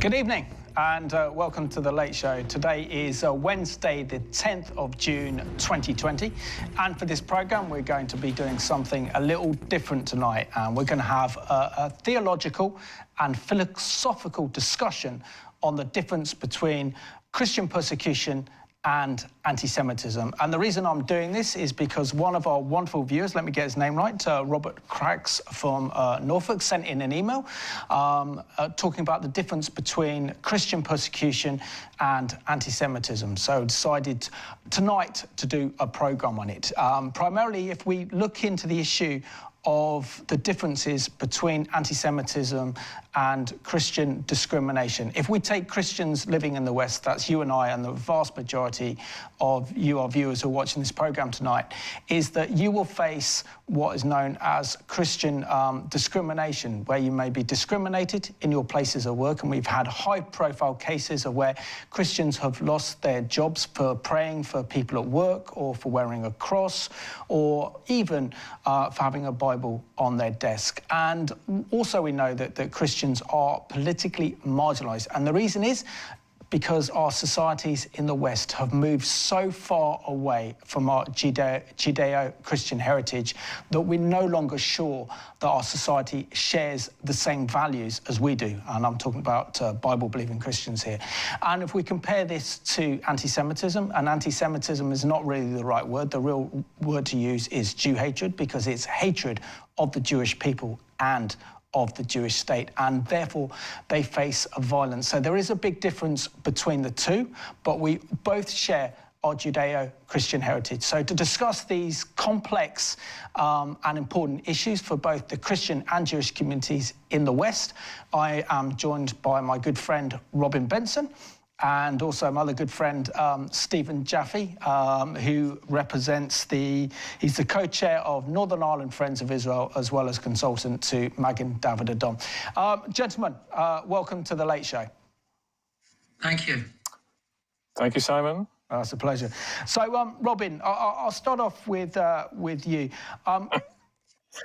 Good evening and welcome to The Late Show. Today is Wednesday, the 10th of June 2020. And for this programme, we're going to be doing something a little different tonight. And we're going to have a theological and philosophical discussion on the difference between Christian persecution and anti-Semitism. And the reason I'm doing this is because one of our wonderful viewers, let me get his name right, Robert Craggs from Norfolk, sent in an email talking about the difference between Christian persecution and anti-Semitism. So I decided tonight to do a programme on it. Primarily, if we look into the issue of the differences between anti-Semitism and Christian discrimination. If we take Christians living in the West, that's you and I, and the vast majority of you, our viewers who are watching this programme tonight, is that you will face what is known as Christian discrimination, where you may be discriminated in your places of work, and we've had high-profile cases of where Christians have lost their jobs for praying for people at work, or for wearing a cross, or even for having a Bible on their desk. And also we know that Christians are politically marginalised. And the reason is because our societies in the West have moved so far away from our Judeo-Christian heritage that we're no longer sure that our society shares the same values as we do. And I'm talking about Bible-believing Christians here. And if we compare this to anti-Semitism, and anti-Semitism is not really the right word, the real word to use is Jew hatred, because it's hatred of the Jewish people and of the Jewish state, and therefore they face violence. So there is a big difference between the two, but we both share our Judeo-Christian heritage. So to discuss these complex and important issues for both the Christian and Jewish communities in the West, I am joined by my good friend Robin Benson, and also my other good friend, Stephen Jaffe, who represents he's the co-chair of Northern Ireland Friends of Israel, as well as consultant to Magen David Adom. Gentlemen, welcome to The Late Show. Thank you. Thank you, Simon. It's a pleasure. So, Robin, I'll start off with you.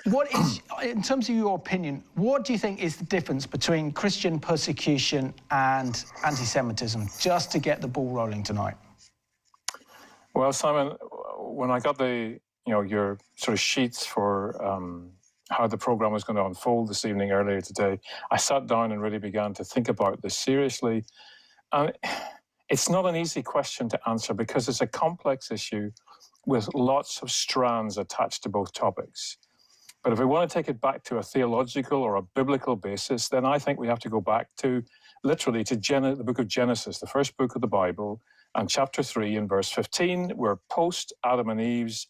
What is, in terms of your opinion, what do you think is the difference between Christian persecution and anti-Semitism, just to get the ball rolling tonight? Well, Simon, when I got your sort of sheets for how the programme was going to unfold this evening earlier today, I sat down and really began to think about this seriously. And it's not an easy question to answer because it's a complex issue with lots of strands attached to both topics. But if we want to take it back to a theological or a biblical basis, then I think we have to go back to, literally, to the book of Genesis, the first book of the Bible, and chapter 3 and verse 15, we're post Adam and Eve's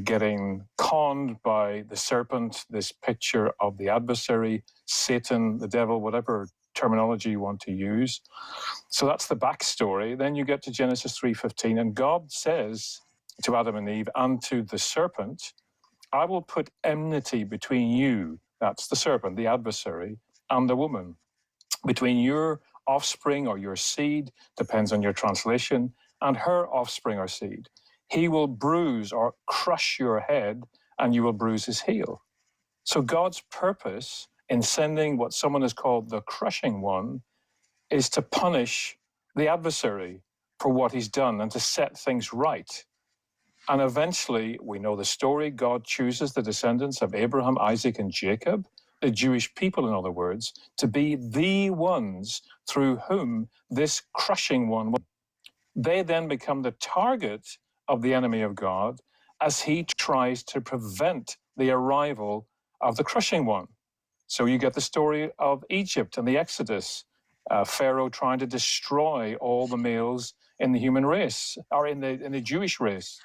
getting conned by the serpent, this picture of the adversary, Satan, the devil, whatever terminology you want to use. So that's the backstory. Then you get to Genesis 3:15, and God says to Adam and Eve and to the serpent, I will put enmity between you, that's the serpent, the adversary, and the woman, between your offspring or your seed, depends on your translation, and her offspring or seed. He will bruise or crush your head, and you will bruise his heel. So God's purpose in sending what someone has called the crushing one is to punish the adversary for what he's done and to set things right. And eventually, we know the story, God chooses the descendants of Abraham, Isaac, and Jacob, the Jewish people, in other words, to be the ones through whom this crushing one, they then become the target of the enemy of God as he tries to prevent the arrival of the crushing one. So you get the story of Egypt and the Exodus, Pharaoh trying to destroy all the males in the human race, or in the Jewish race.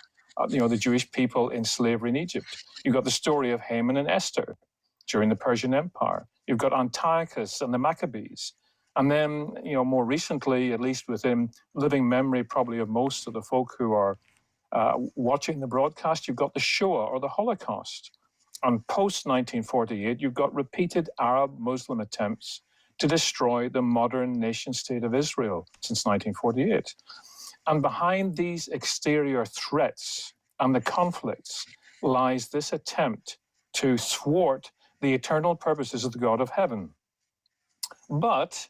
The Jewish people in slavery in Egypt. You've got the story of Haman and Esther during the Persian Empire. You've got Antiochus and the Maccabees. And then, more recently, at least within living memory probably of most of the folk who are watching the broadcast, you've got the Shoah or the Holocaust. And post-1948, you've got repeated Arab-Muslim attempts to destroy the modern nation-state of Israel since 1948. And behind these exterior threats and the conflicts lies this attempt to thwart the eternal purposes of the God of heaven. But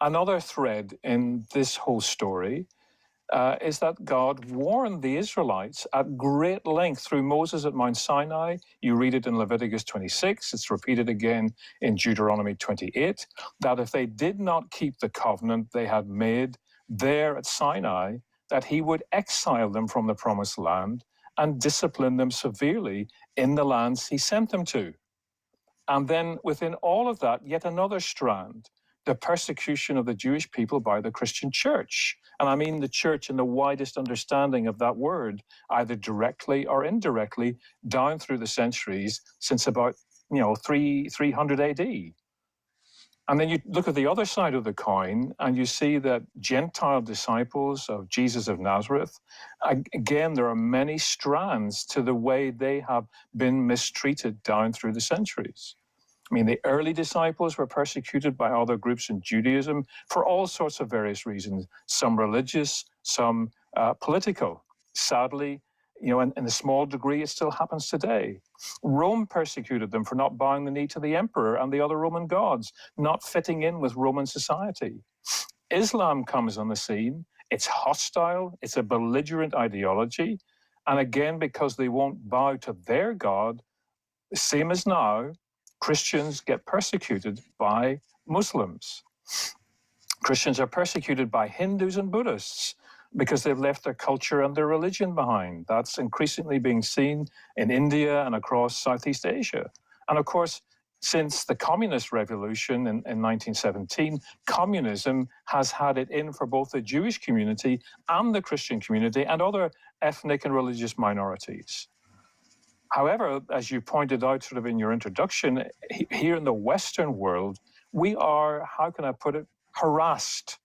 Another thread in this whole story is that God warned the Israelites at great length through Moses at Mount Sinai. You read it in Leviticus 26, it's repeated again in Deuteronomy 28, that if they did not keep the covenant they had made there at Sinai, that he would exile them from the promised land and discipline them severely in the lands he sent them to. And then within all of that, yet another strand, the persecution of the Jewish people by the Christian church. And I mean the church in the widest understanding of that word, either directly or indirectly, down through the centuries since about 300 AD. And then you look at the other side of the coin and you see that Gentile disciples of Jesus of Nazareth, again, there are many strands to the way they have been mistreated down through the centuries. I mean, the early disciples were persecuted by other groups in Judaism for all sorts of various reasons, some religious, some political. Sadly, in a small degree, it still happens today. Rome persecuted them for not bowing the knee to the emperor and the other Roman gods, not fitting in with Roman society. Islam comes on the scene. It's hostile. It's a belligerent ideology. And again, because they won't bow to their God, same as now, Christians get persecuted by Muslims. Christians are persecuted by Hindus and Buddhists because they've left their culture and their religion behind. That's increasingly being seen in India and across Southeast Asia. And of course, since the communist revolution in 1917, communism has had it in for both the Jewish community and the Christian community and other ethnic and religious minorities. However, as you pointed out sort of in your introduction, here in the Western world, we are, how can I put it, harassed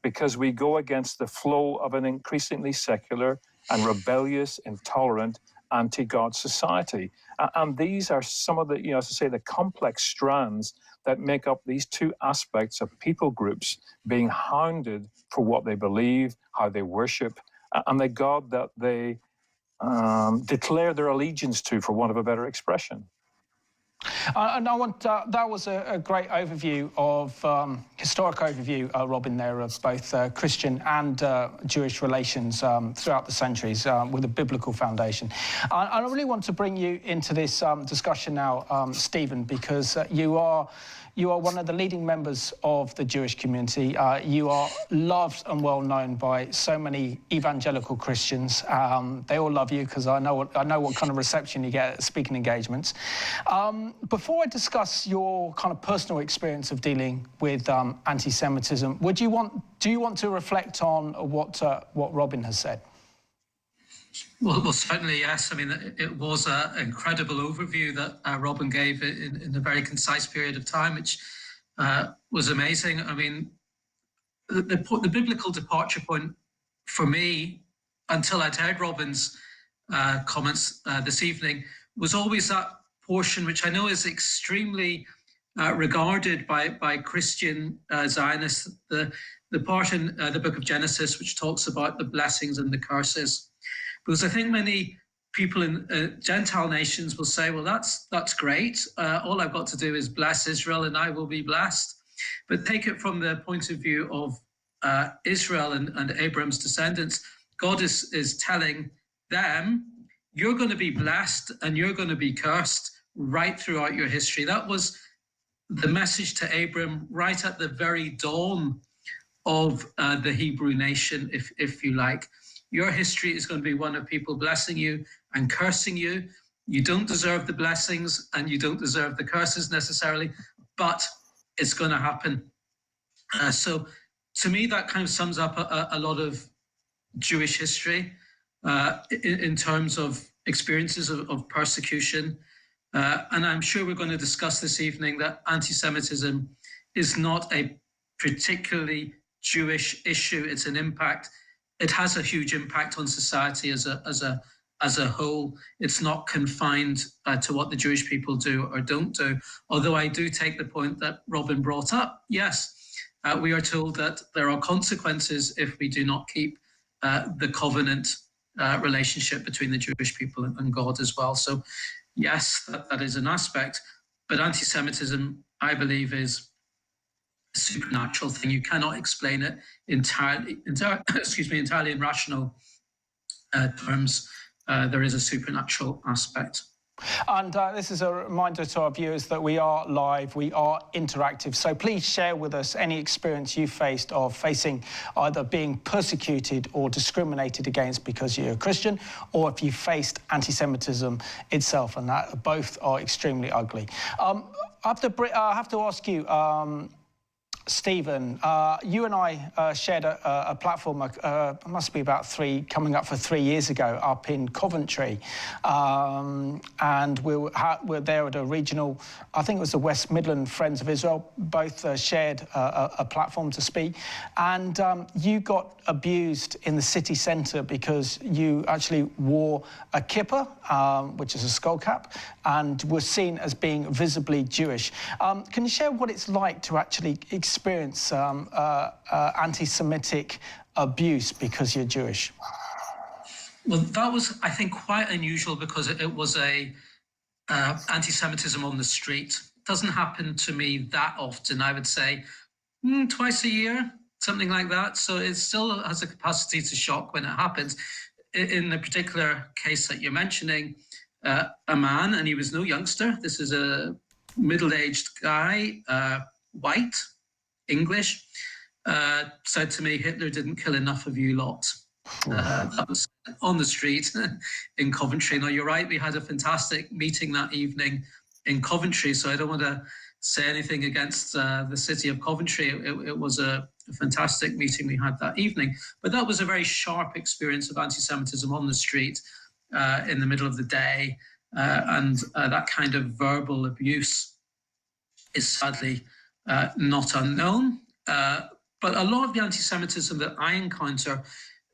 because we go against the flow of an increasingly secular and rebellious, intolerant, anti-God society. And these are some of the, as I say, the complex strands that make up these two aspects of people groups being hounded for what they believe, how they worship, and the God that they declare their allegiance to, for want of a better expression. And I want that was a great overview of historic overview, Robin, there of both Christian and Jewish relations throughout the centuries with a biblical foundation. I really want to bring you into this discussion now, Stephen, because you are one of the leading members of the Jewish community. You are loved and well known by so many evangelical Christians. They all love you because I know what kind of reception you get at speaking engagements. Before I discuss your kind of personal experience of dealing with anti-Semitism, do you want to reflect on what Robin has said? Well, certainly, yes. I mean, it was an incredible overview that Robin gave in a very concise period of time, which was amazing. I mean, the biblical departure point for me, until I'd heard Robin's comments this evening, was always that portion which I know is extremely regarded by Christian Zionists, the part in the book of Genesis which talks about the blessings and the curses. Because I think many people in Gentile nations will say, well, that's great. All I've got to do is bless Israel and I will be blessed. But take it from the point of view of Israel and Abraham's descendants. God is telling them, you're going to be blessed and you're going to be cursed right throughout your history. That was the message to Abram right at the very dawn of the Hebrew nation, if you like. Your history is going to be one of people blessing you and cursing you. You don't deserve the blessings and you don't deserve the curses necessarily, but it's going to happen. So to me, that kind of sums up a lot of Jewish history in terms of experiences of persecution. And I'm sure we're going to discuss this evening that anti-Semitism is not a particularly Jewish issue. It's an impact. It has a huge impact on society as a whole. It's not confined to what the Jewish people do or don't do. Although I do take the point that Robin brought up. Yes, we are told that there are consequences if we do not keep the covenant relationship between the Jewish people and God as well. So yes, that is an aspect. But anti-Semitism, I believe, is supernatural thing. You cannot explain it entirely in rational terms. There is a supernatural aspect. And this is a reminder to our viewers that we are live, we are interactive. So please share with us any experience you faced of facing either being persecuted or discriminated against because you're a Christian, or if you faced anti-Semitism itself, and that both are extremely ugly. I have to ask you, Stephen, you and I shared a platform, must be about coming up for 3 years ago, up in Coventry. And we're there at a regional, I think it was the West Midland Friends of Israel, both shared a platform to speak. And you got abused in the city centre because you actually wore a kippah, which is a skull cap, and were seen as being visibly Jewish. Can you share what it's like to actually experience anti-Semitic abuse because you're Jewish? Well, that was, I think, quite unusual because it was anti-Semitism on the street. It doesn't happen to me that often. I would say twice a year, something like that. So it still has a capacity to shock when it happens. In the particular case that you're mentioning, a man, and he was no youngster. This is a middle-aged guy, white, English, said to me, "Hitler didn't kill enough of you lot." That was on the street in Coventry. Now, you're right, we had a fantastic meeting that evening in Coventry, so I don't want to say anything against the city of Coventry. It was a fantastic meeting we had that evening, but that was a very sharp experience of anti-Semitism on the street in the middle of the day, and that kind of verbal abuse is sadly not unknown. But a lot of the anti-Semitism that I encounter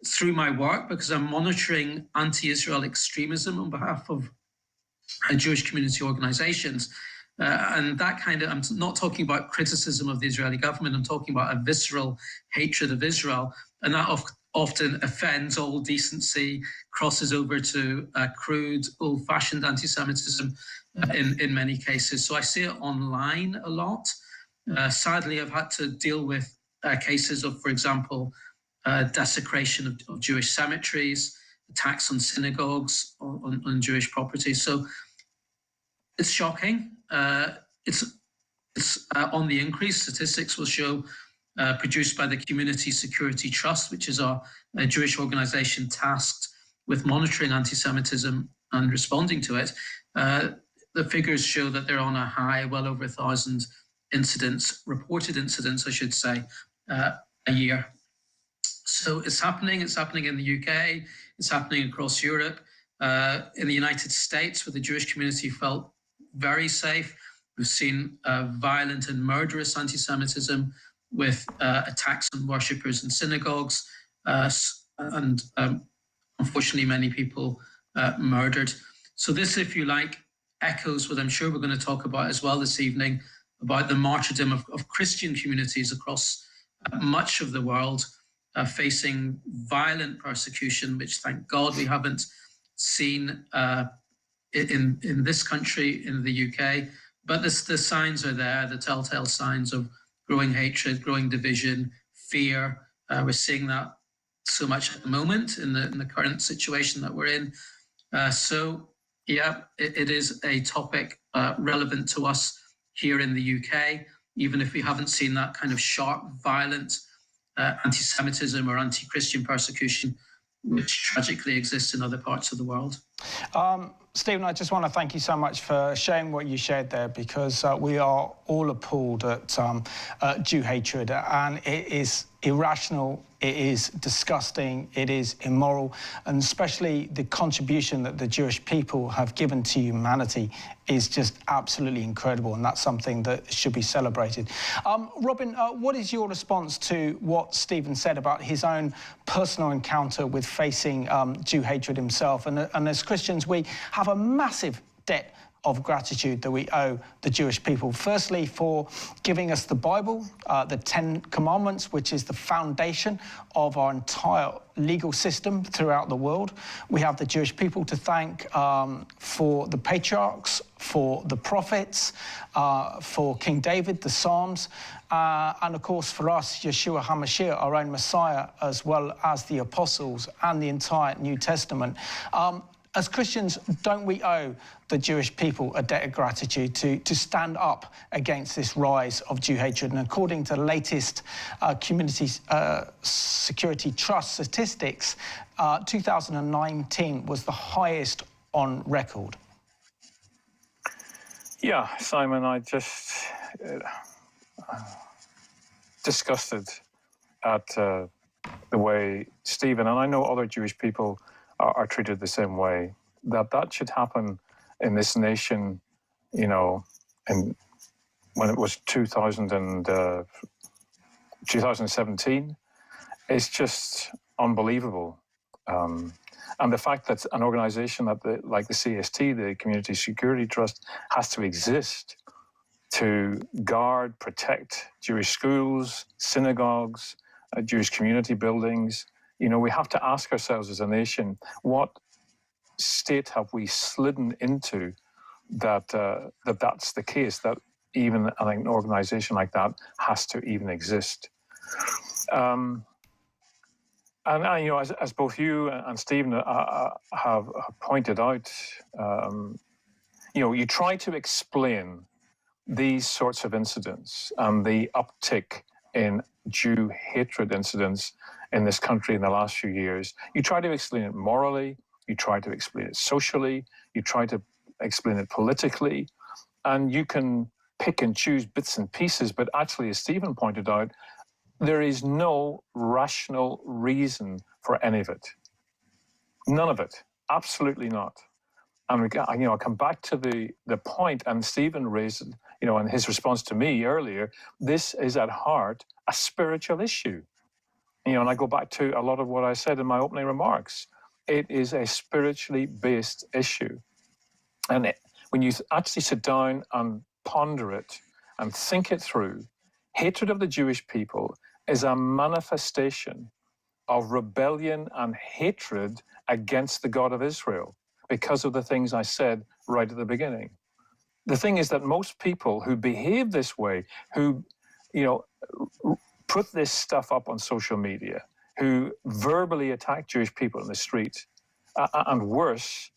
through my work, because I'm monitoring anti-Israel extremism on behalf of Jewish community organizations, and that kind of, I'm not talking about criticism of the Israeli government, I'm talking about a visceral hatred of Israel, and that often offends all decency, crosses over to crude, old-fashioned anti-Semitism in many cases. So I see it online a lot. Sadly, I've had to deal with cases of, for example, desecration of Jewish cemeteries, attacks on synagogues, on Jewish property. So it's shocking. It's on the increase. Statistics will show, produced by the Community Security Trust, which is a Jewish organization tasked with monitoring anti-Semitism and responding to it. The figures show that they're on a high, well over 1,000 incidents, reported incidents, I should say, a year. So it's happening in the UK, it's happening across Europe. In the United States, where the Jewish community felt very safe, we've seen violent and murderous anti-Semitism with attacks on worshippers in synagogues, and unfortunately many people murdered. So this, if you like, echoes what I'm sure we're going to talk about as well this evening, about the martyrdom of Christian communities across much of the world, facing violent persecution, which thank God we haven't seen in this country, in the UK. But the signs are there, the telltale signs of growing hatred, growing division, fear. We're seeing that so much at the moment in the current situation that we're in. So yeah, it is a topic relevant to us here in the UK, even if we haven't seen that kind of sharp, violent anti-Semitism or anti-Christian persecution, which tragically exists in other parts of the world. Stephen, I just want to thank you so much for sharing what you shared there, because we are all appalled at Jew hatred, and it is irrational, it is disgusting, it is immoral, and especially the contribution that the Jewish people have given to humanity is just absolutely incredible, and that's something that should be celebrated. Robin, what is your response to what Stephen said about his own personal encounter with facing Jew hatred himself? And as Christians, we have a massive debt of gratitude that we owe the Jewish people. Firstly, for giving us the Bible, the 10 Commandments, which is the foundation of our entire legal system throughout the world. We have the Jewish people to thank for the patriarchs, for the prophets, for King David, the Psalms, and of course for us, Yeshua HaMashiach, our own Messiah, as well as the apostles and the entire New Testament. As Christians, don't we owe the Jewish people a debt of gratitude to stand up against this rise of Jew hatred? And according to the latest Community Security Trust statistics, 2019 was the highest on record. Yeah, Simon, I just disgusted at the way Stephen, and I know other Jewish people are treated the same way, that should happen in this nation, you know, and when it was 2017, it's just unbelievable. And the fact that an organization like the CST, the Community Security Trust, has to exist to guard, protect Jewish schools, synagogues, Jewish community buildings. You know, we have to ask ourselves as a nation, what state have we slidden into that's the case, that even an organization like that has to even exist. And you know, as both you and Stephen have pointed out, you know, you try to explain these sorts of incidents and the uptick in Jew hatred incidents in this country in the last few years. You try to explain it morally, you try to explain it socially, you try to explain it politically, and you can pick and choose bits and pieces, but actually, as Stephen pointed out, there is no rational reason for any of it. None of it. Absolutely not. And you know, I'll come back to the point, and Stephen raised, you know, in his response to me earlier, this is at heart a spiritual issue. You know, and I go back to a lot of what I said in my opening remarks. It is a spiritually based issue. And when you actually sit down and ponder it and think it through, hatred of the Jewish people is a manifestation of rebellion and hatred against the God of Israel because of the things I said right at the beginning. The thing is that most people who behave this way, who, you know, put this stuff up on social media, who verbally attack Jewish people in the street, and worse,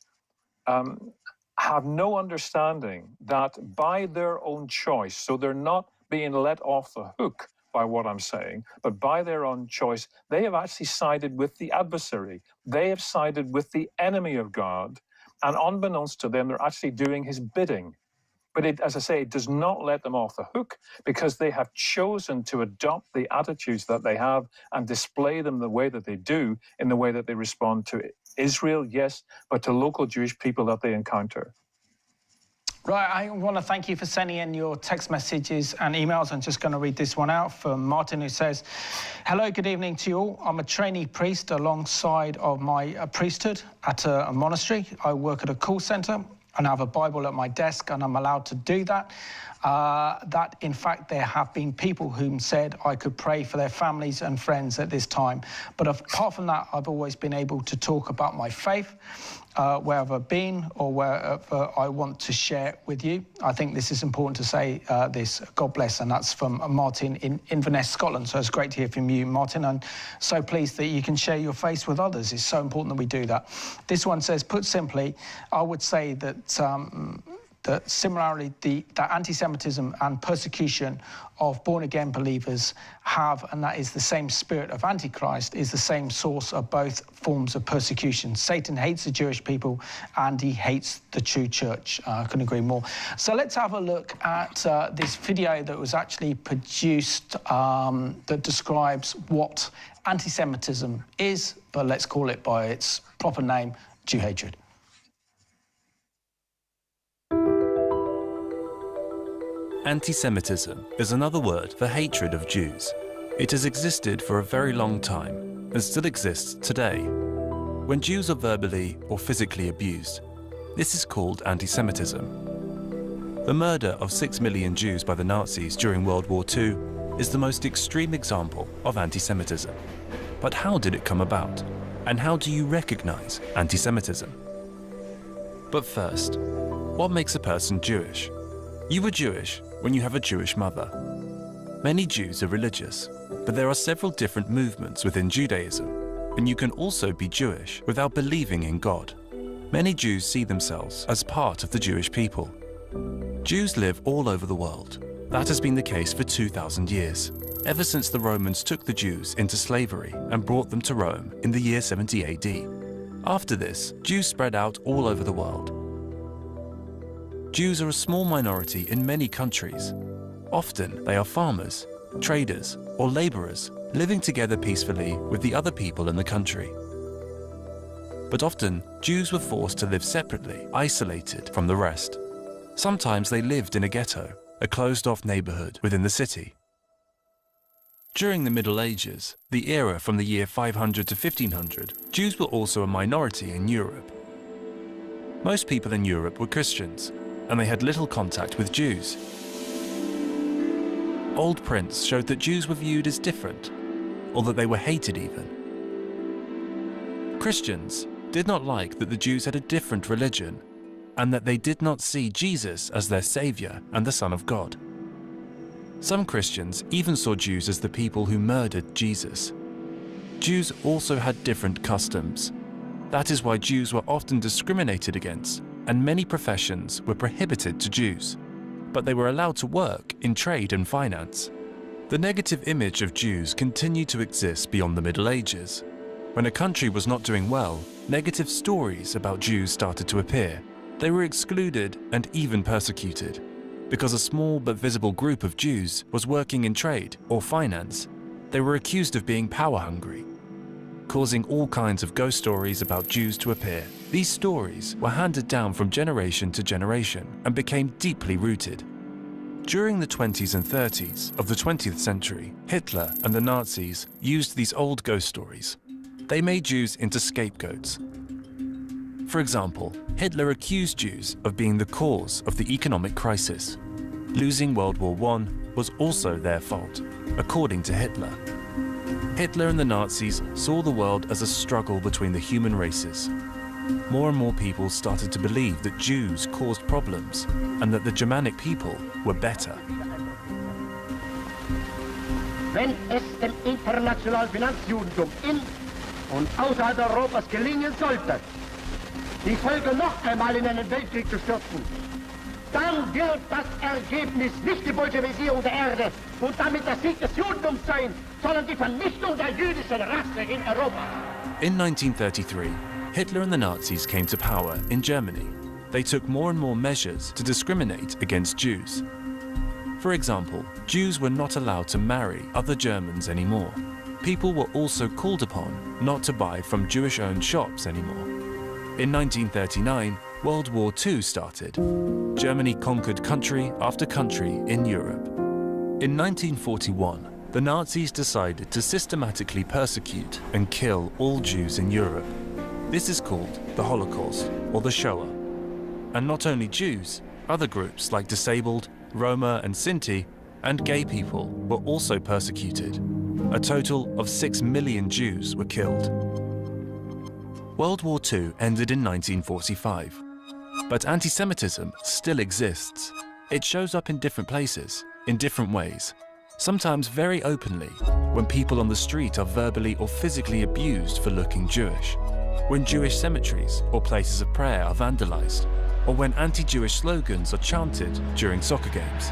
have no understanding that by their own choice, so they're not being let off the hook by what I'm saying, but by their own choice, they have actually sided with the adversary. They have sided with the enemy of God, and unbeknownst to them, they're actually doing his bidding. But it, as I say, it does not let them off the hook because they have chosen to adopt the attitudes that they have and display them the way that they do, in the way that they respond to Israel, yes, but to local Jewish people that they encounter. Right, I want to thank you for sending in your text messages and emails. I'm just going to read this one out from Martin, who says, hello, good evening to you all. I'm a trainee priest alongside of my priesthood at a monastery. I work at a call centre and I have a Bible at my desk, and I'm allowed to do that. That, in fact, there have been people whom said I could pray for their families and friends at this time. But apart from that, I've always been able to talk about my faith, wherever I've been or wherever I want to share with you. I think this is important to say this. God bless. And that's from Martin in Inverness, Scotland. So it's great to hear from you, Martin. And so pleased that you can share your faith with others. It's so important that we do that. This one says, put simply, I would say that that similarly, that anti-Semitism and persecution of born-again believers have, and that is the same spirit of Antichrist, is the same source of both forms of persecution. Satan hates the Jewish people and he hates the true church. I couldn't agree more. So let's have a look at this video that was actually produced that describes what anti-Semitism is, but let's call it by its proper name, Jew hatred. Anti-Semitism is another word for hatred of Jews. It has existed for a very long time and still exists today. When Jews are verbally or physically abused, This is called anti-Semitism. The murder of 6 million Jews by the Nazis during World War II is the most extreme example of anti-Semitism. But how did it come about? And how do you recognize anti-Semitism? But first, what makes a person Jewish? You are Jewish when you have a Jewish mother. Many Jews are religious, but there are several different movements within Judaism, and you can also be Jewish without believing in God. Many Jews see themselves as part of the Jewish people. Jews live all over the world. That has been the case for 2,000 years, ever since the Romans took the Jews into slavery and brought them to Rome in the year 70 AD. After this, Jews spread out all over the world. Jews are a small minority in many countries. Often they are farmers, traders, or laborers living together peacefully with the other people in the country. But often, Jews were forced to live separately, isolated from the rest. Sometimes they lived in a ghetto, a closed-off neighborhood within the city. During the Middle Ages, the era from the year 500 to 1500, Jews were also a minority in Europe. Most people in Europe were Christians, and they had little contact with Jews. Old prints showed that Jews were viewed as different, or that they were hated even. Christians did not like that the Jews had a different religion, and that they did not see Jesus as their Savior and the Son of God. Some Christians even saw Jews as the people who murdered Jesus. Jews also had different customs. That is why Jews were often discriminated against, and many professions were prohibited to Jews. But they were allowed to work in trade and finance. The negative image of Jews continued to exist beyond the Middle Ages. When a country was not doing well, negative stories about Jews started to appear. They were excluded and even persecuted. Because a small but visible group of Jews was working in trade or finance, they were accused of being power-hungry, causing all kinds of ghost stories about Jews to appear. These stories were handed down from generation to generation and became deeply rooted. During the 20s and 30s of the 20th century, Hitler and the Nazis used these old ghost stories. They made Jews into scapegoats. For example, Hitler accused Jews of being the cause of the economic crisis. Losing World War I was also their fault, according to Hitler. Hitler and the Nazis saw the world as a struggle between the human races. More and more people started to believe that Jews caused problems and that the Germanic people were better. Wenn es dem internationalen Finanzjudentum in und außerhalb Europas gelingen sollte, die Völker noch einmal in einen Weltkrieg zu stürzen, dann wird das Ergebnis nicht die Bolschewisierung der Erde und damit der Sieg des Judentums sein, sondern die Vernichtung der jüdischen Rasse in Europa. In 1933, Hitler and the Nazis came to power in Germany. They took more and more measures to discriminate against Jews. For example, Jews were not allowed to marry other Germans anymore. People were also called upon not to buy from Jewish-owned shops anymore. In 1939, World War II started. Germany conquered country after country in Europe. In 1941, the Nazis decided to systematically persecute and kill all Jews in Europe. This is called the Holocaust, or the Shoah. And not only Jews, other groups like disabled, Roma and Sinti, and gay people were also persecuted. A total of 6 million Jews were killed. World War II ended in 1945. But anti-Semitism still exists. It shows up in different places, in different ways. Sometimes very openly, when people on the street are verbally or physically abused for looking Jewish, when Jewish cemeteries or places of prayer are vandalized, or when anti-Jewish slogans are chanted during soccer games.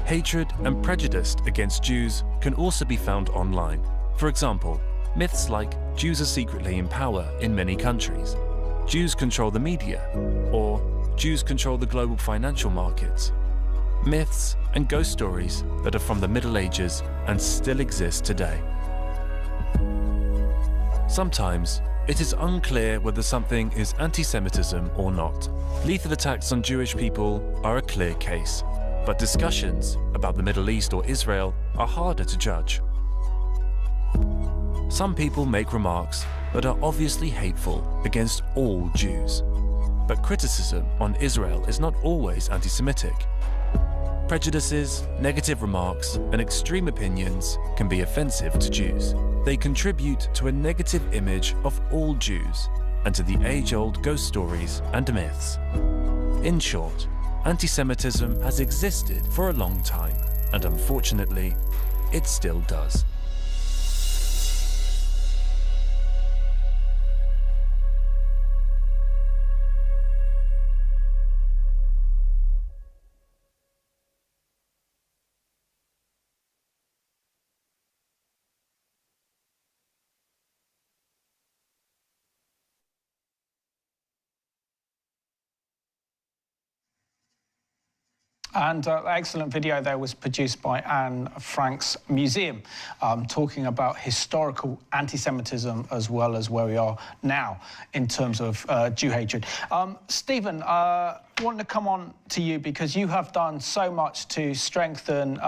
Hatred and prejudice against Jews can also be found online. For example, myths like Jews are secretly in power in many countries, Jews control the media, or Jews control the global financial markets. Myths and ghost stories that are from the Middle Ages and still exist today. Sometimes, it is unclear whether something is anti-Semitism or not. Lethal attacks on Jewish people are a clear case, but discussions about the Middle East or Israel are harder to judge. Some people make remarks that are obviously hateful against all Jews. But criticism on Israel is not always anti-Semitic. Prejudices, negative remarks, and extreme opinions can be offensive to Jews. They contribute to a negative image of all Jews and to the age-old ghost stories and myths. In short, anti-Semitism has existed for a long time, and unfortunately, it still does. And excellent video there was produced by Anne Frank's Museum, talking about historical anti-Semitism as well as where we are now in terms of Jew hatred. Stephen, I want to come on to you because you have done so much to strengthen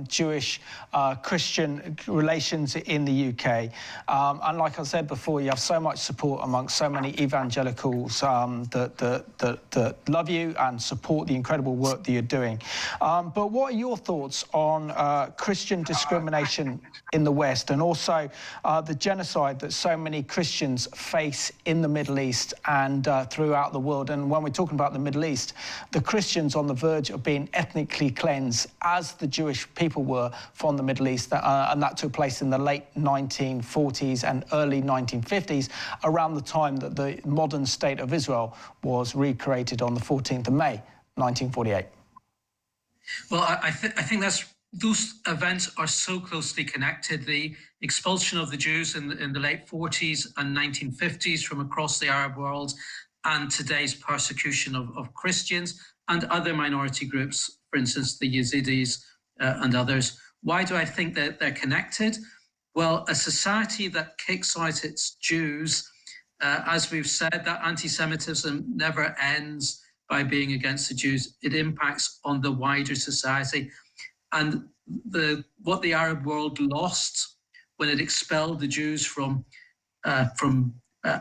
Jewish-Christian relations in the UK. And like I said before, you have so much support amongst so many evangelicals that love you and support the incredible work that you're doing. But what are your thoughts on Christian discrimination in the West and also the genocide that so many Christians face in the Middle East and throughout the world? And when we're talking about the Middle East, the Christians on the verge of being ethnically cleansed, as the Jewish people were from the Middle East, and that took place in the late 1940s and early 1950s, around the time that the modern state of Israel was recreated on the 14th of May, 1948. Well, I think those events are so closely connected. The expulsion of the Jews in the late 40s and 1950s from across the Arab world, and today's persecution of Christians and other minority groups, for instance, the Yazidis and others. Why do I think that they're connected? Well, a society that kicks out its Jews, as we've said, that anti-Semitism never ends by being against the Jews. It impacts on the wider society. And what the Arab world lost when it expelled the Jews from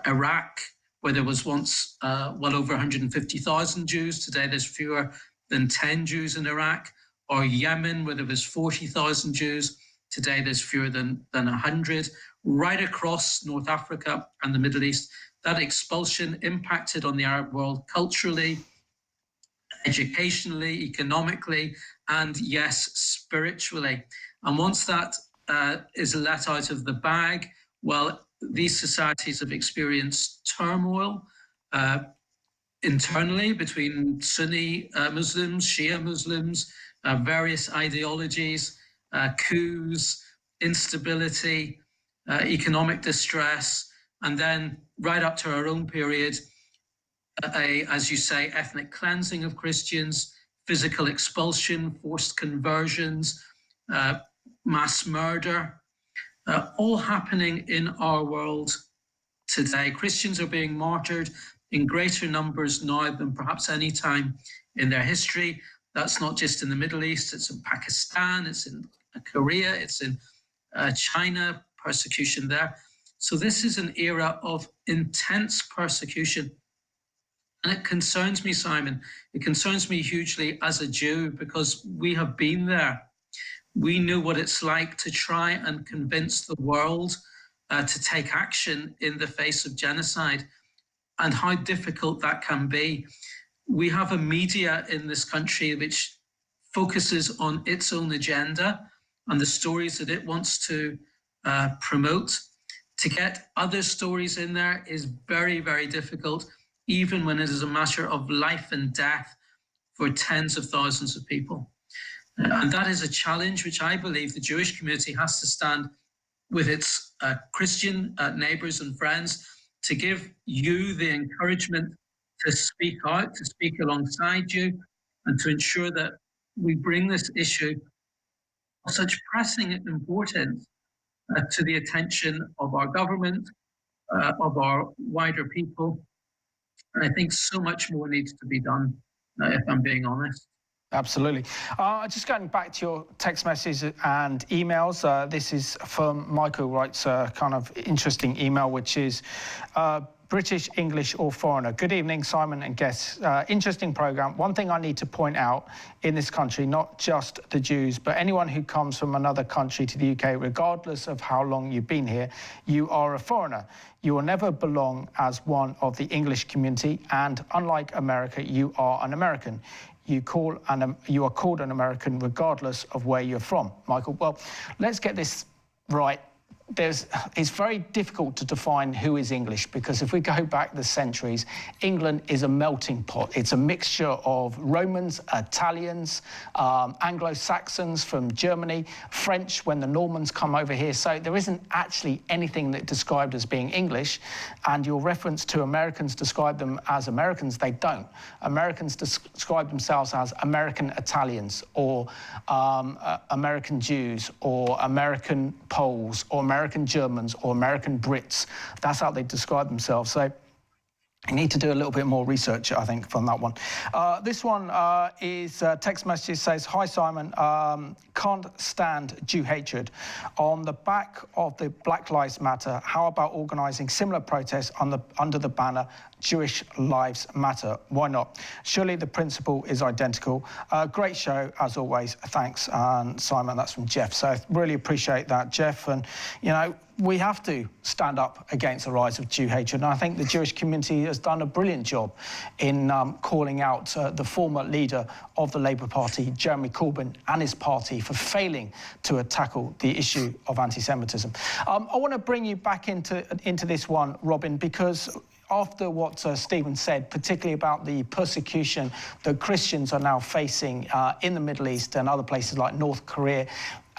Iraq, where there was once well over 150,000 Jews. Today there's fewer than 10 Jews in Iraq. Or Yemen, where there was 40,000 Jews. Today there's fewer than 100. Right across North Africa and the Middle East, that expulsion impacted on the Arab world culturally, educationally, economically, and yes, spiritually. And once that is let out of the bag, well, these societies have experienced turmoil internally between Sunni Muslims, Shia Muslims, various ideologies, coups, instability, economic distress, and then right up to our own period, as you say, ethnic cleansing of Christians, physical expulsion, forced conversions, mass murder, all happening in our world today. Christians are being martyred in greater numbers now than perhaps any time in their history. That's not just in the Middle East, it's in Pakistan, it's in Korea, it's in China, persecution there. So this is an era of intense persecution. And it concerns me, Simon. It concerns me hugely as a Jew because we have been there. We know what it's like to try and convince the world to take action in the face of genocide and how difficult that can be. We have a media in this country which focuses on its own agenda and the stories that it wants to promote. To get other stories in there is very, very difficult, even when it is a matter of life and death for tens of thousands of people. And that is a challenge which I believe the Jewish community has to stand with its Christian neighbors and friends to give you the encouragement to speak out, to speak alongside you, and to ensure that we bring this issue of such pressing importance to the attention of our government, of our wider people. And I think so much more needs to be done, if I'm being honest. Absolutely. Just going back to your text messages and emails, this is from Michael, who writes a kind of interesting email, which is British, English or foreigner. Good evening, Simon and guests. Interesting programme. One thing I need to point out in this country, not just the Jews, but anyone who comes from another country to the UK, regardless of how long you've been here, you are a foreigner. You will never belong as one of the English community, and unlike America, you are an American. You are called an American regardless of where you're from. Michael, well, let's get this right. It's very difficult to define who is English, because if we go back the centuries, England is a melting pot. It's a mixture of Romans, Italians, Anglo-Saxons from Germany, French when the Normans come over here. So there isn't actually anything that described as being English. And your reference to Americans describe them as Americans, they don't. Americans describe themselves as American Italians, or American Jews, or American Poles, or American Germans, or American Brits. That's how they describe themselves. So you need to do a little bit more research, I think, from that one. This one is a text message, says, "Hi, Simon. Can't stand Jew hatred. On the back of the Black Lives Matter, how about organising similar protests under the banner Jewish Lives Matter? Why not? Surely the principle is identical. Great show, as always. Thanks." And Simon, that's from Jeff. So I really appreciate that, Jeff. And, you know, we have to stand up against the rise of Jew hatred. And I think the Jewish community has done a brilliant job in calling out the former leader of the Labour Party, Jeremy Corbyn, and his party for failing to tackle the issue of anti-Semitism. I want to bring you back into this one, Robin, because after what Stephen said, particularly about the persecution that Christians are now facing in the Middle East and other places like North Korea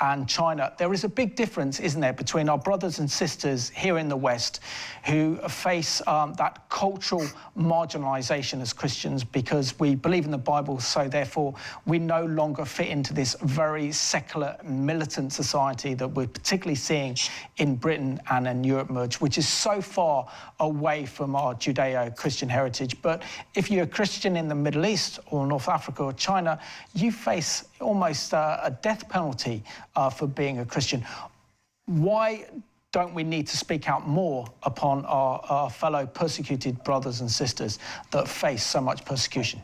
and China, there is a big difference, isn't there, between our brothers and sisters here in the West who face that cultural marginalisation as Christians because we believe in the Bible, so therefore we no longer fit into this very secular, militant society that we're particularly seeing in Britain and in Europe merge, which is so far away from our Judeo-Christian heritage. But if you're a Christian in the Middle East or North Africa or China, you face almost a death penalty for being a Christian. Why don't we need to speak out more upon our fellow persecuted brothers and sisters that face so much persecution?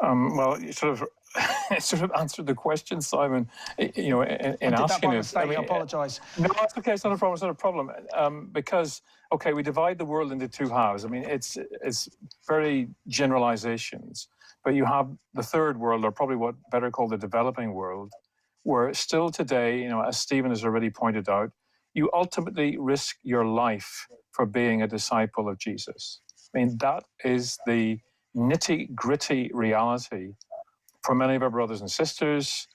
Well, you sort of answered the question, Simon. You know, in asking it. I apologise. No, that's okay. It's not a problem. It's not a problem. Because okay, we divide the world into two halves. I mean, it's very generalizations. But you have the third world, or probably what better called the developing world, where still today, you know, as Stephen has already pointed out, you ultimately risk your life for being a disciple of Jesus. I mean, that is the nitty-gritty reality for many of our brothers and sisters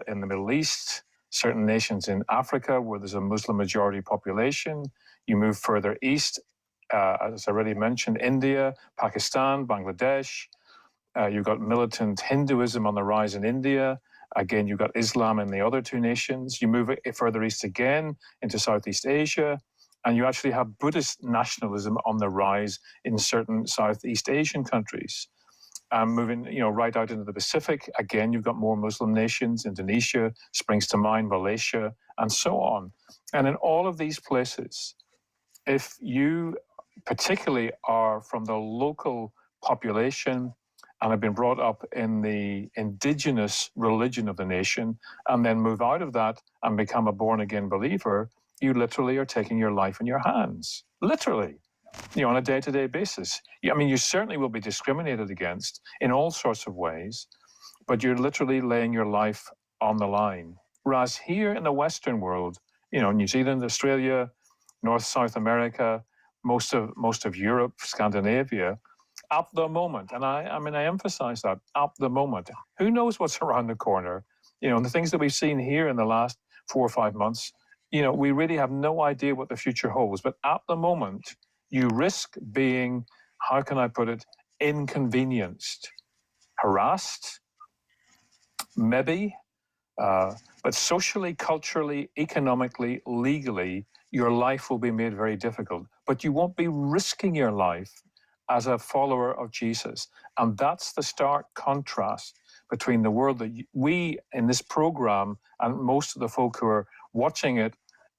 in the Middle East, certain nations in Africa where there's a Muslim majority population. You move further east, as I already mentioned, India, Pakistan, Bangladesh. You've got militant Hinduism on the rise in India. Again, you've got Islam in the other two nations. You move further east again into Southeast Asia, and you actually have Buddhist nationalism on the rise in certain Southeast Asian countries. Moving, you know, right out into the Pacific, again, you've got more Muslim nations. Indonesia springs to mind, Malaysia, and so on. And in all of these places, if you particularly are from the local population and have been brought up in the indigenous religion of the nation, and then move out of that and become a born-again believer, you literally are taking your life in your hands. Literally. You know, on a day-to-day basis. I mean, you certainly will be discriminated against in all sorts of ways, but you're literally laying your life on the line. Whereas here in the Western world, you know, New Zealand, Australia, North, South America, most of Europe, Scandinavia, at the moment, and I mean, I emphasize that, at the moment, who knows what's around the corner? You know, and the things that we've seen here in the last 4 or 5 months, you know, we really have no idea what the future holds. But at the moment, you risk being, how can I put it, inconvenienced, harassed, maybe, but socially, culturally, economically, legally, your life will be made very difficult. But you won't be risking your life as a follower of Jesus. And that's the stark contrast between the world that we in this program and most of the folk who are watching it,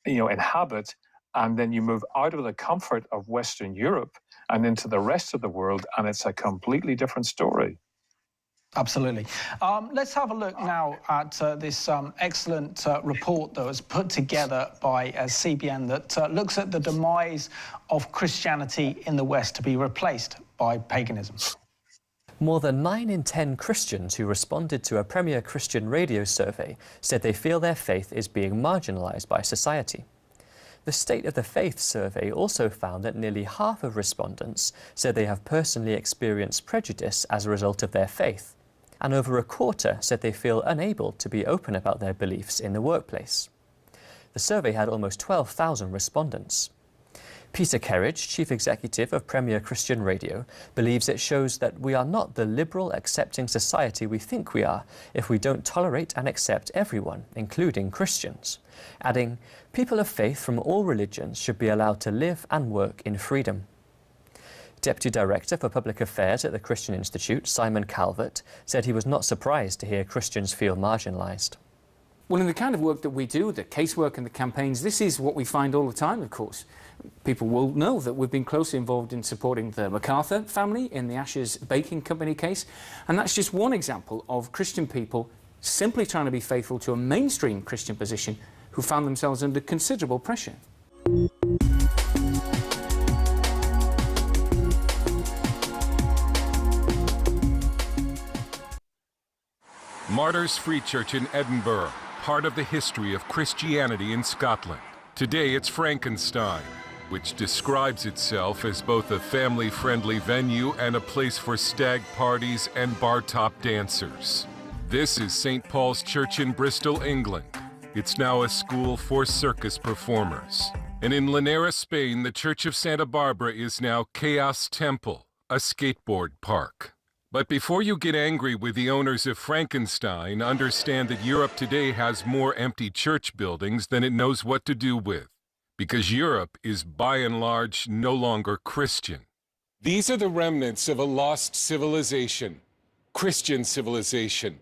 inhabit, and then you move out of the comfort of Western Europe and into the rest of the world, and it's a completely different story. Absolutely. Let's have a look now at this excellent report that was put together by CBN that looks at the demise of Christianity in the West to be replaced by paganism. More than 9 in 10 Christians who responded to a Premier Christian Radio survey said they feel their faith is being marginalised by society. The State of the Faith survey also found that nearly half of respondents said they have personally experienced prejudice as a result of their faith, and over a quarter said they feel unable to be open about their beliefs in the workplace. The survey had almost 12,000 respondents. Peter Kerridge, Chief Executive of Premier Christian Radio, believes it shows that we are not the liberal, accepting society we think we are if we don't tolerate and accept everyone, including Christians, adding, people of faith from all religions should be allowed to live and work in freedom. Deputy Director for Public Affairs at the Christian Institute, Simon Calvert, said he was not surprised to hear Christians feel marginalised. Well, in the kind of work that we do, the casework and the campaigns, this is what we find all the time, of course. People will know that we've been closely involved in supporting the MacArthur family in the Ashes Baking Company case, and that's just one example of Christian people simply trying to be faithful to a mainstream Christian position who found themselves under considerable pressure. Martyrs Free Church in Edinburgh, part of the history of Christianity in Scotland. Today it's Frankenstein, which describes itself as both a family-friendly venue and a place for stag parties and bar-top dancers. This is St. Paul's Church in Bristol, England. It's now a school for circus performers. And in Linares, Spain, the Church of Santa Barbara is now Chaos Temple, a skateboard park. But before you get angry with the owners of Frankenstein, understand that Europe today has more empty church buildings than it knows what to do with, because Europe is by and large no longer Christian. These are the remnants of a lost civilization, Christian civilization.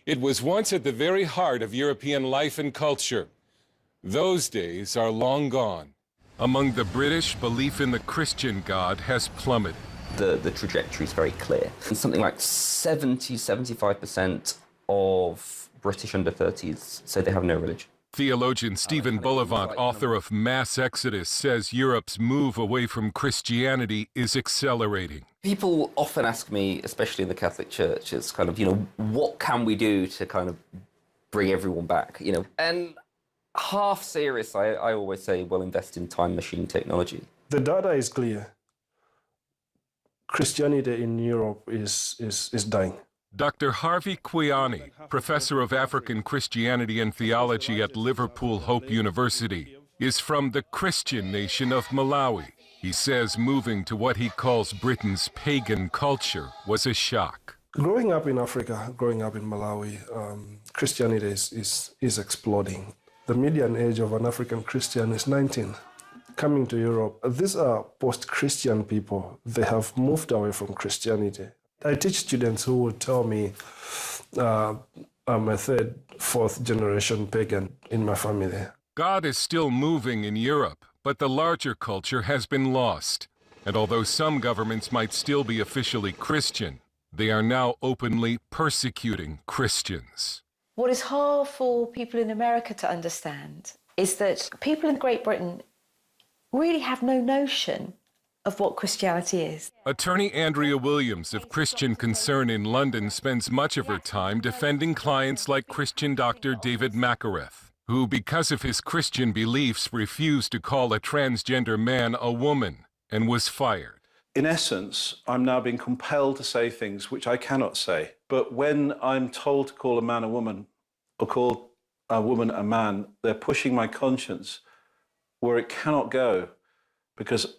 It was once at the very heart of European life and culture. Those days are long gone. Among the British, belief in the Christian God has plummeted. The trajectory is very clear. Something like 70–75% of British under 30s say they have no religion. Theologian Stephen Bullivant, author of Mass Exodus, says Europe's move away from Christianity is accelerating. People often ask me, especially in the Catholic Church, it's kind of, what can we do to kind of bring everyone back, And half serious, I always say, well, invest in time machine technology. The data is clear. Christianity in Europe is dying. Dr. Harvey Quiani, professor of African Christianity and theology at Liverpool Hope University, is from the Christian nation of Malawi. He says moving to what he calls Britain's pagan culture was a shock. Growing up in Africa, growing up in Malawi, Christianity is exploding. The median age of an African Christian is 19. Coming to Europe, these are post-Christian people. They have moved away from Christianity. I teach students who will tell me I'm a third, fourth generation pagan in my family. God is still moving in Europe, but the larger culture has been lost. And although some governments might still be officially Christian, they are now openly persecuting Christians. What is hard for people in America to understand is that people in Great Britain really have no notion of what Christianity is. Attorney Andrea Williams of Christian Concern in London spends much of her time defending clients like Christian doctor David Makareth, who, because of his Christian beliefs, refused to call a transgender man a woman and was fired. In essence, I'm now being compelled to say things which I cannot say. But when I'm told to call a man a woman or call a woman a man, they're pushing my conscience where it cannot go, because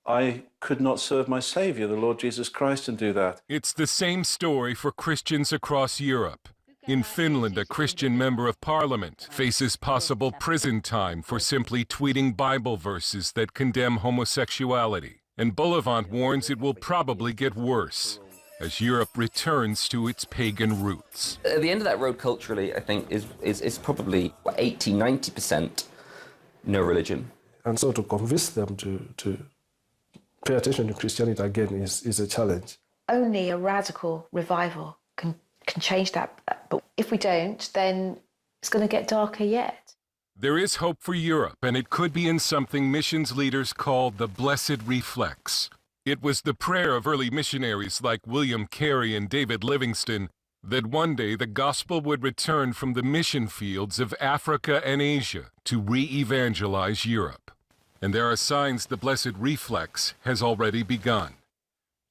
I could not serve my Saviour, the Lord Jesus Christ, and do that. It's the same story for Christians across Europe. In Finland, a Christian member of parliament faces possible prison time for simply tweeting Bible verses that condemn homosexuality. And Bullivant warns it will probably get worse as Europe returns to its pagan roots. At the end of that road culturally, I think, is probably 80, 90% no religion. And so to convince them to pay attention to Christianity again is a challenge. Only a radical revival can change that. But if we don't, then it's going to get darker yet. There is hope for Europe, and it could be in something missions leaders called the Blessed Reflex. It was the prayer of early missionaries like William Carey and David Livingstone that one day the gospel would return from the mission fields of Africa and Asia to re-evangelize Europe. And there are signs the Blessed Reflex has already begun.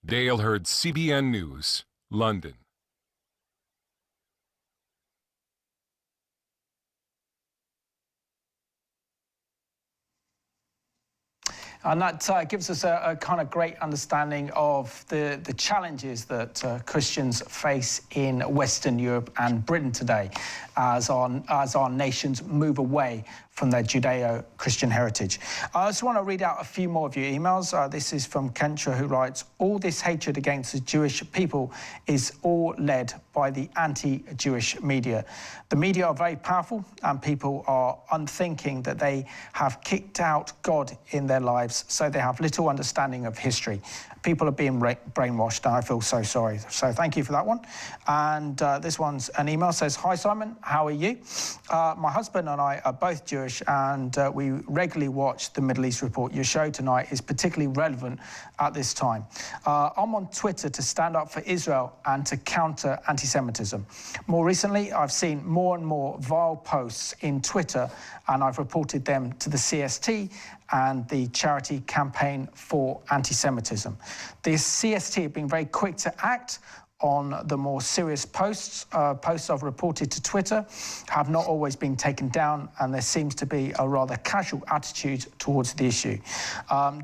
Dale Hurd, CBN News, London. And that gives us a kind of great understanding of the challenges that Christians face in Western Europe and Britain today as our nations move away from their Judeo-Christian heritage. I just want to read out a few more of your emails. This is from Kentra, who writes, all this hatred against the Jewish people is all led by the anti-Jewish media. The media are very powerful and people are unthinking that they have kicked out God in their lives, so they have little understanding of history. People are being brainwashed, and I feel so sorry. So thank you for that one. And this one's an email, says, hi Simon, how are you? My husband and I are both Jewish, and we regularly watch the Middle East Report. Your show tonight is particularly relevant at this time. I'm on Twitter to stand up for Israel and to counter anti-Semitism. More recently, I've seen more and more vile posts in Twitter, and I've reported them to the CST and the Charity Campaign for Anti-Semitism. The CST have been very quick to act on the more serious posts. Posts I've reported to Twitter have not always been taken down, and there seems to be a rather casual attitude towards the issue.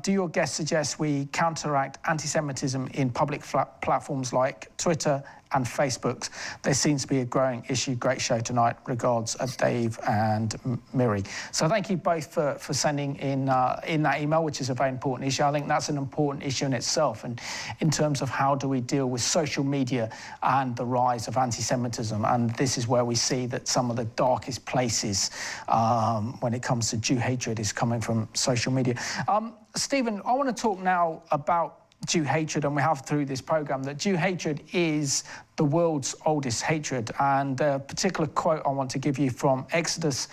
Do your guests suggest we counteract anti-Semitism in public platforms like Twitter and Facebook? There seems to be a growing issue. Great show tonight. Regards, Dave and Miri. So thank you both for sending in that email, which is a very important issue. I think that's an important issue in itself, and in terms of how do we deal with social media and the rise of anti-Semitism. And this is where we see that some of the darkest places when it comes to Jew hatred is coming from social media. Stephen, I want to talk now about Jew hatred, and we have through this program that Jew hatred is the world's oldest hatred. And a particular quote I want to give you from Exodus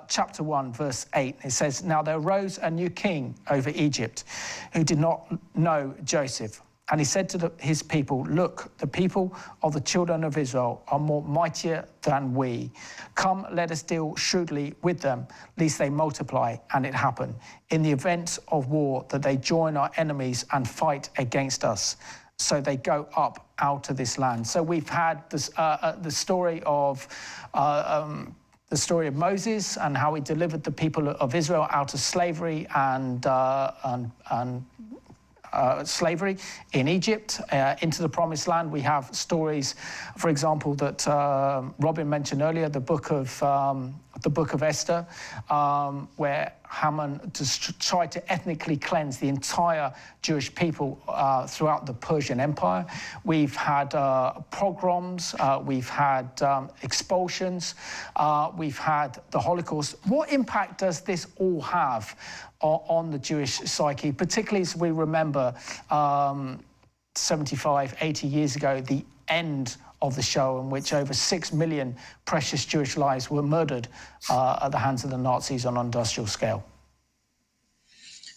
chapter 1, verse 8. It says, now there arose a new king over Egypt who did not know Joseph. And he said to his people, look, the people of the children of Israel are more mightier than we. Come, let us deal shrewdly with them, lest they multiply. And it happened in the event of war that they join our enemies and fight against us. So they go up out of this land. So we've had this, the story of Moses and how he delivered the people of Israel out of slavery and slavery in Egypt into the Promised Land. We have stories, for example, that Robin mentioned earlier, the book of Esther, where Haman tried to ethnically cleanse the entire Jewish people throughout the Persian Empire. We've had pogroms, we've had expulsions, we've had the Holocaust. What impact does this all have on the Jewish psyche, particularly as we remember 75, 80 years ago, the end of the show in which over 6 million precious Jewish lives were murdered at the hands of the Nazis on an industrial scale.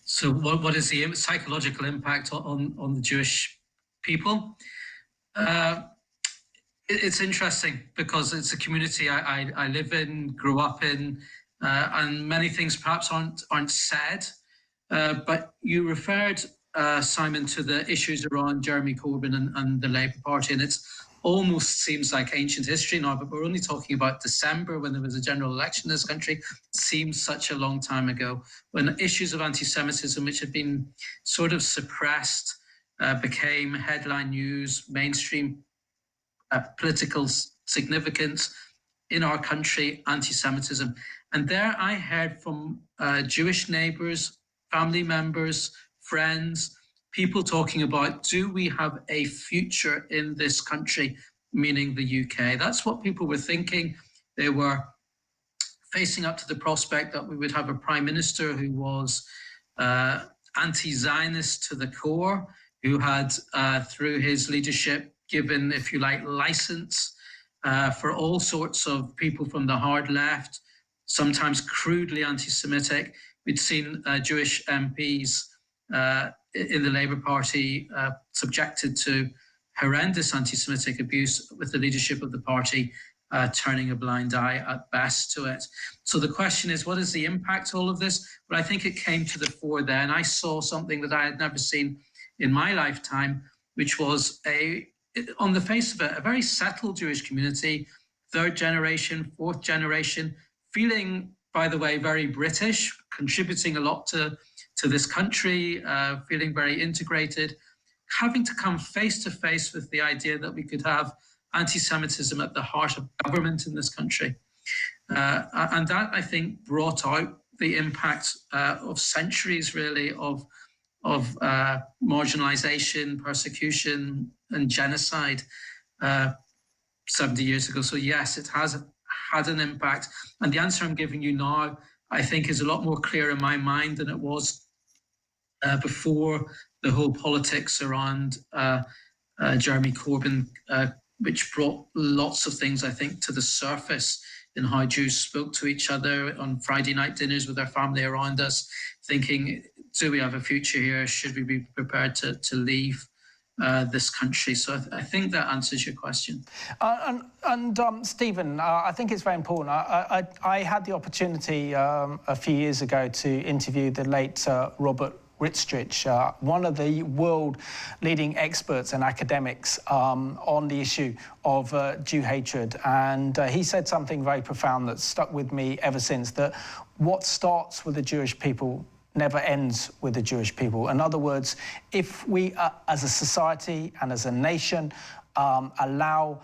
So what is the psychological impact on the Jewish people? It's interesting because it's a community I live in, grew up in, and many things perhaps aren't said. But you referred, Simon, to the issues around Jeremy Corbyn and the Labour Party, and it's almost seems like ancient history now, but we're only talking about December when there was a general election in this country. It seems such a long time ago when issues of anti-Semitism, which had been sort of suppressed, became headline news, mainstream political significance in our country, anti-Semitism. And there I heard from Jewish neighbours, family members, friends, people talking about, do we have a future in this country, meaning the UK? That's what people were thinking. They were facing up to the prospect that we would have a prime minister who was anti-Zionist to the core, who had, through his leadership, given, if you like, license for all sorts of people from the hard left, sometimes crudely anti-Semitic. We'd seen Jewish MPs in the Labour Party subjected to horrendous anti-Semitic abuse, with the leadership of the party turning a blind eye at best to it. So the question is, what is the impact of all of this? Well, I think it came to the fore then. I saw something that I had never seen in my lifetime, which was on the face of it, a very settled Jewish community, third generation, fourth generation, feeling, by the way, very British, contributing a lot to this country, feeling very integrated, having to come face to face with the idea that we could have anti-Semitism at the heart of government in this country. And that, I think, brought out the impact of centuries, really, of marginalization, persecution, and genocide 70 years ago. So yes, it has had an impact. And the answer I'm giving you now, I think, is a lot more clear in my mind than it was before the whole politics around Jeremy Corbyn, which brought lots of things, I think, to the surface in how Jews spoke to each other on Friday night dinners with their family around us, thinking, do we have a future here? Should we be prepared to leave this country? So I think that answers your question. Stephen, I think it's very important. I had the opportunity a few years ago to interview the late Robert Rittstrich, one of the world leading experts and academics on the issue of Jew hatred. And he said something very profound that stuck with me ever since, that what starts with the Jewish people never ends with the Jewish people. In other words, if we as a society and as a nation allow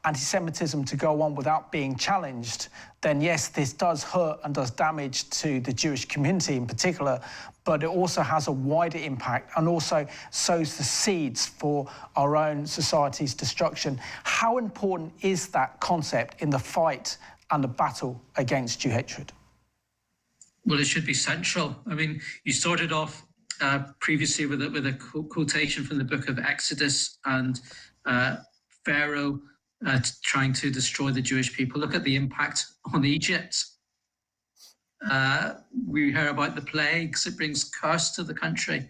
anti-Semitism to go on without being challenged, then yes, this does hurt and does damage to the Jewish community in particular, but it also has a wider impact and also sows the seeds for our own society's destruction. How important is that concept in the fight and the battle against Jew hatred? Well, it should be central. I mean, you started off previously with a quotation from the book of Exodus and Pharaoh trying to destroy the Jewish people. Look at the impact on Egypt. We hear about the plagues. It brings curse to the country.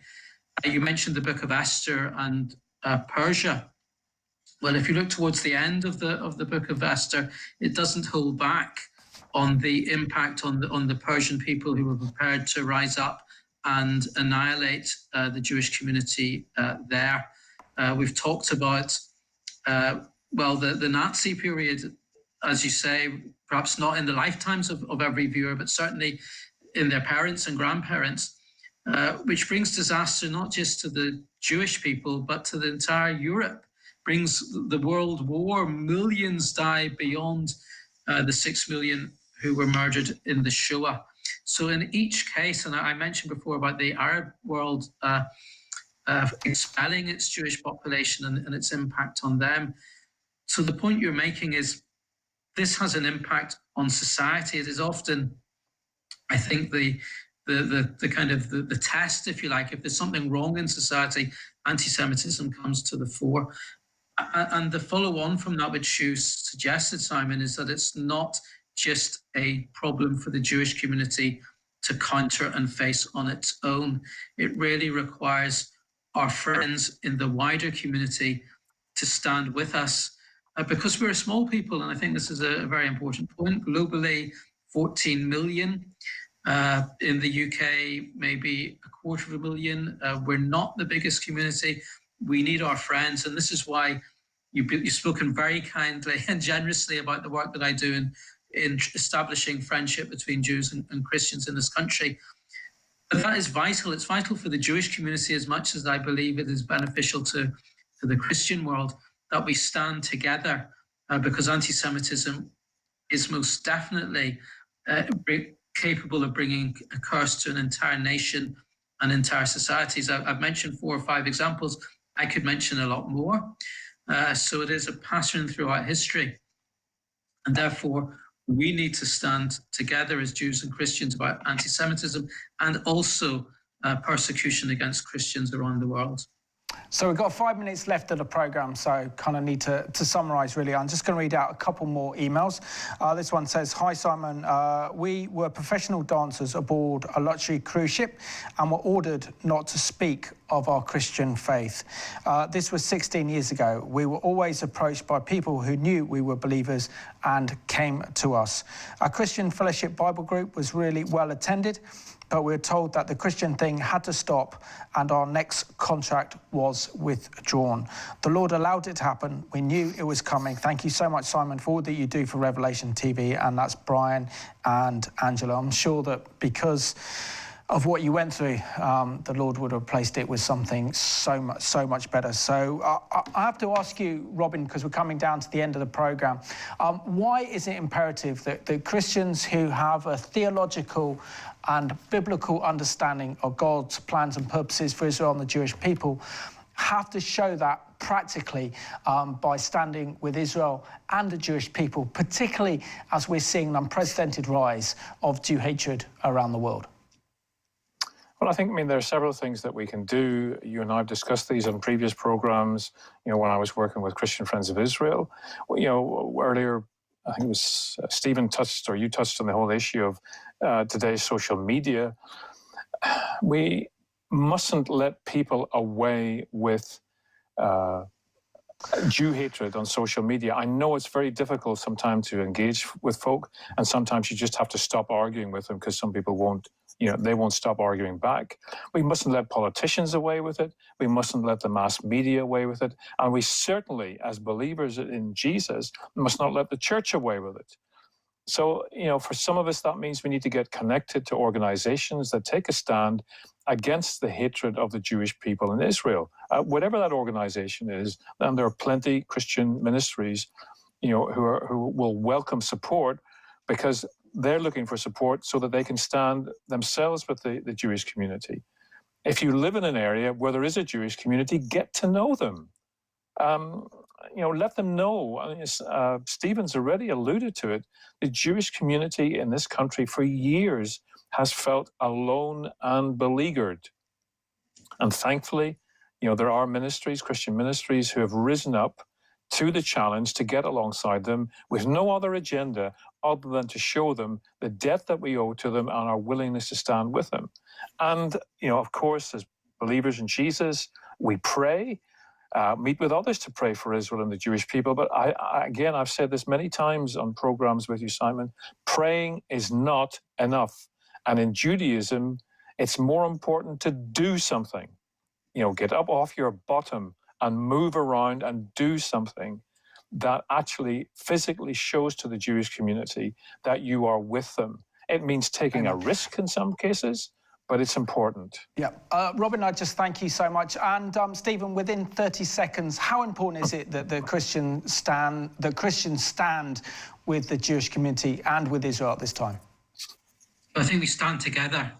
You mentioned the book of Esther and Persia. Well, if you look towards the end of the book of Esther, it doesn't hold back on the impact on the Persian people who were prepared to rise up and annihilate the Jewish community there. We've talked about, the Nazi period, as you say, perhaps not in the lifetimes of every viewer, but certainly in their parents and grandparents, which brings disaster not just to the Jewish people, but to the entire Europe, brings the World War. Millions die beyond the 6 million who were murdered in the Shoah. So in each case, and I mentioned before about the Arab world expelling its Jewish population and its impact on them. So the point you're making is this has an impact on society. It is often, I think, the kind of the test, if you like. If there's something wrong in society, anti-Semitism comes to the fore. And the follow-on from that, which you suggested, Simon, is that it's not just a problem for the Jewish community to counter and face on its own. It really requires our friends in the wider community to stand with us, because we're a small people, and I think this is a very important point. Globally, 14 million. In the UK, maybe 250,000. We're not the biggest community. We need our friends, and this is why you've spoken very kindly and generously about the work that I do in establishing friendship between Jews and Christians in this country. But that is vital. It's vital for the Jewish community as much as I believe it is beneficial to the Christian world that we stand together, because anti-Semitism is most definitely capable of bringing a curse to an entire nation and entire societies. I've mentioned 4 or 5 examples. I could mention a lot more. So it is a pattern throughout history. And therefore, we need to stand together as Jews and Christians about anti-Semitism and also persecution against Christians around the world. So we've got 5 minutes left of the programme, so kind of need to summarise, really. I'm just going to read out a couple more emails. This one says, "Hi, Simon. We were professional dancers aboard a luxury cruise ship and were ordered not to speak of our Christian faith. This was 16 years ago. We were always approached by people who knew we were believers and came to us. Our Christian Fellowship Bible group was really well attended, but we were told that the Christian thing had to stop and our next contract was withdrawn. The Lord allowed it to happen. We knew it was coming. Thank you so much, Simon, for all that you do for Revelation TV." And that's Brian and Angela. I'm sure that because of what you went through, the Lord would have replaced it with something so much better. So I have to ask you, Robin, because we're coming down to the end of the programme, why is it imperative that Christians who have a theological and biblical understanding of God's plans and purposes for Israel and the Jewish people have to show that practically by standing with Israel and the Jewish people, particularly as we're seeing an unprecedented rise of Jew hatred around the world? Well, I think, there are several things that we can do. You and I have discussed these on previous programs, when I was working with Christian Friends of Israel. Earlier, I think it was Stephen you touched on the whole issue of today's social media. We mustn't let people away with Jew hatred on social media. I know it's very difficult sometimes to engage with folk, and sometimes you just have to stop arguing with them because some people won't, they won't stop arguing back. We mustn't let politicians away with it. We mustn't let the mass media away with it. And we certainly, as believers in Jesus, must not let the church away with it. So, for some of us, that means we need to get connected to organizations that take a stand against the hatred of the Jewish people in Israel. Whatever that organization is, and there are plenty Christian ministries, who will welcome support because they're looking for support so that they can stand themselves with the Jewish community. If you live in an area where there is a Jewish community, get to know them. Let them know. Stephen's already alluded to it. The Jewish community in this country for years has felt alone and beleaguered. And thankfully, there are ministries, Christian ministries, who have risen up to the challenge to get alongside them with no other agenda other than to show them the debt that we owe to them and our willingness to stand with them. And, of course, as believers in Jesus, we pray, meet with others to pray for Israel and the Jewish people. But I've said this many times on programs with you, Simon, praying is not enough. And in Judaism, it's more important to do something. Get up off your bottom and move around and do something that actually physically shows to the Jewish community that you are with them. It means taking a risk in some cases, but it's important. Yeah. Robin, I just thank you so much. And Stephen, within 30 seconds, how important is it that Christians stand with the Jewish community and with Israel at this time? I think we stand together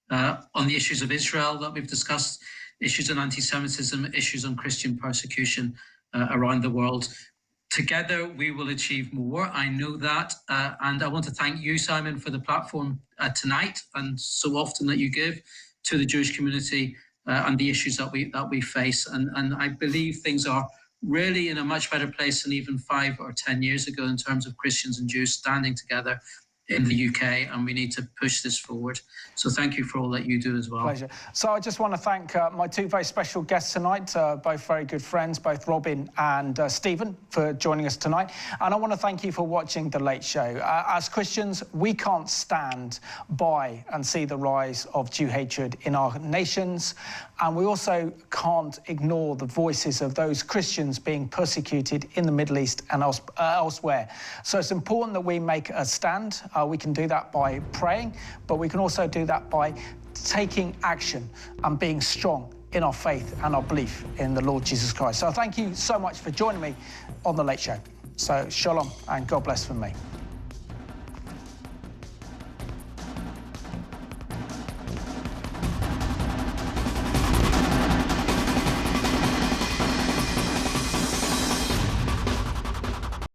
on the issues of Israel that we've discussed, issues on anti-Semitism, issues on Christian persecution around the world. Together, we will achieve more. I know that. And I want to thank you, Simon, for the platform tonight and so often that you give to the Jewish community and the issues that we face. And I believe things are really in a much better place than even 5 or 10 years ago in terms of Christians and Jews standing together in the UK, and we need to push this forward. So thank you for all that you do as well. Pleasure. So I just want to thank my 2 very special guests tonight, both very good friends, both Robin and Stephen, for joining us tonight. And I want to thank you for watching The Late Show. As Christians, we can't stand by and see the rise of Jew hatred in our nations, and we also can't ignore the voices of those Christians being persecuted in the Middle East and elsewhere. So it's important that we make a stand. We can do that by praying, but we can also do that by taking action and being strong in our faith and our belief in the Lord Jesus Christ. So thank you so much for joining me on The Late Show. So shalom and God bless from me.